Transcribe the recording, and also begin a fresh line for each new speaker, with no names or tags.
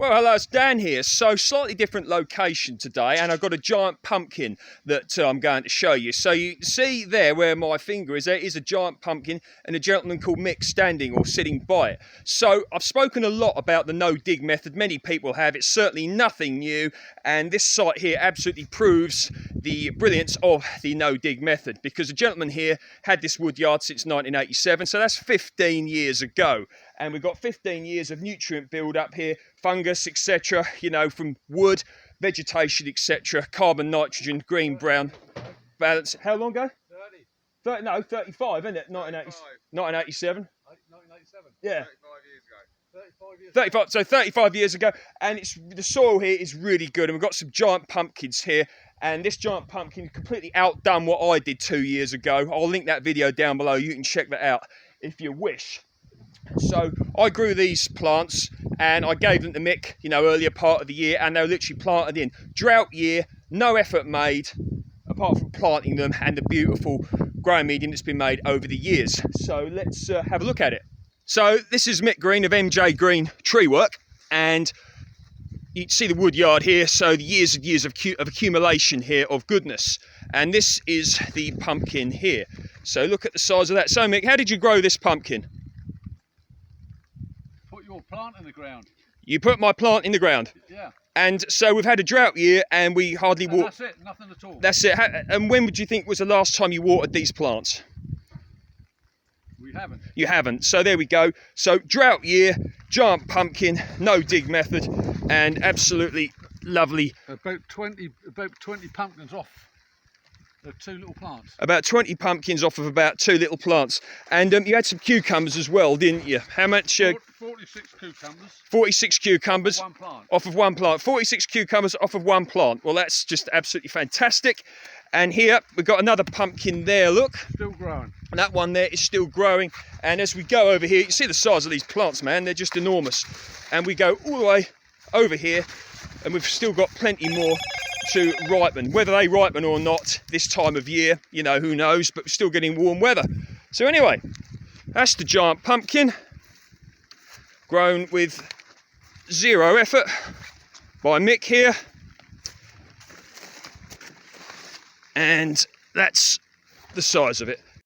Well, hello, it's Dan here. So, slightly different location today, and I've got a giant pumpkin that I'm going to show you. So, you see there where my finger is, there is a giant pumpkin and a gentleman called Mick standing or sitting by it. So, I've spoken a lot about the no-dig method. Many people have. It's certainly nothing new, and this site here absolutely proves the brilliance of the no-dig method, because the gentleman here had this wood yard since 1987, so that's 15 years ago. And we've got 15 years of nutrient build-up here, fungus, etc., you know, from wood, vegetation, etc., carbon, nitrogen, green, brown, balance. How long ago? 30. No, 35, isn't it? 1987.
1987?
Yeah.
35 years ago. 35 years
35, so 35 years ago, and the soil here is really good, and we've got some giant pumpkins here, and this giant pumpkin completely outdone what I did 2 years ago. I'll link that video down below. You can check that out if you wish. So I grew these plants and I gave them to Mick, you know, earlier part of the year, and they were literally planted in. Drought year, no effort made apart from planting them and the beautiful growing medium that's been made over the years. So let's have a look at it. So this is Mick Green of MJ Green Tree Work, and you can see the wood yard here, so the years and years of accumulation here of goodness. And this is the pumpkin here. So look at the size of that. So Mick, how did you grow this pumpkin?
Put your plant in the ground.
You put my plant in the ground?
Yeah.
And so we've had a drought year and we hardly water.
That's it, nothing at all.
That's it. And when would you think was the last time you watered these plants?
We haven't.
You haven't. So there we go. So drought year, giant pumpkin, no dig method, and absolutely lovely.
About 20 pumpkins off the two little plants.
About 20 pumpkins off of about 2 little plants. And you had some cucumbers as well, didn't you? How much?
46 cucumbers.
46 cucumbers
One plant.
off of one plant. 46 cucumbers off of one plant. Well, that's just absolutely fantastic. And here we've got another pumpkin there, look.
Still growing.
And that one there is still growing. And as we go over here, you see the size of these plants, man. They're just enormous. And we go all the way over here, and we've still got plenty more to ripen. Whether they ripen or not this time of year, you know, who knows, but we're still getting warm weather. So anyway, that's the giant pumpkin, grown with zero effort by Mick here. And that's the size of it.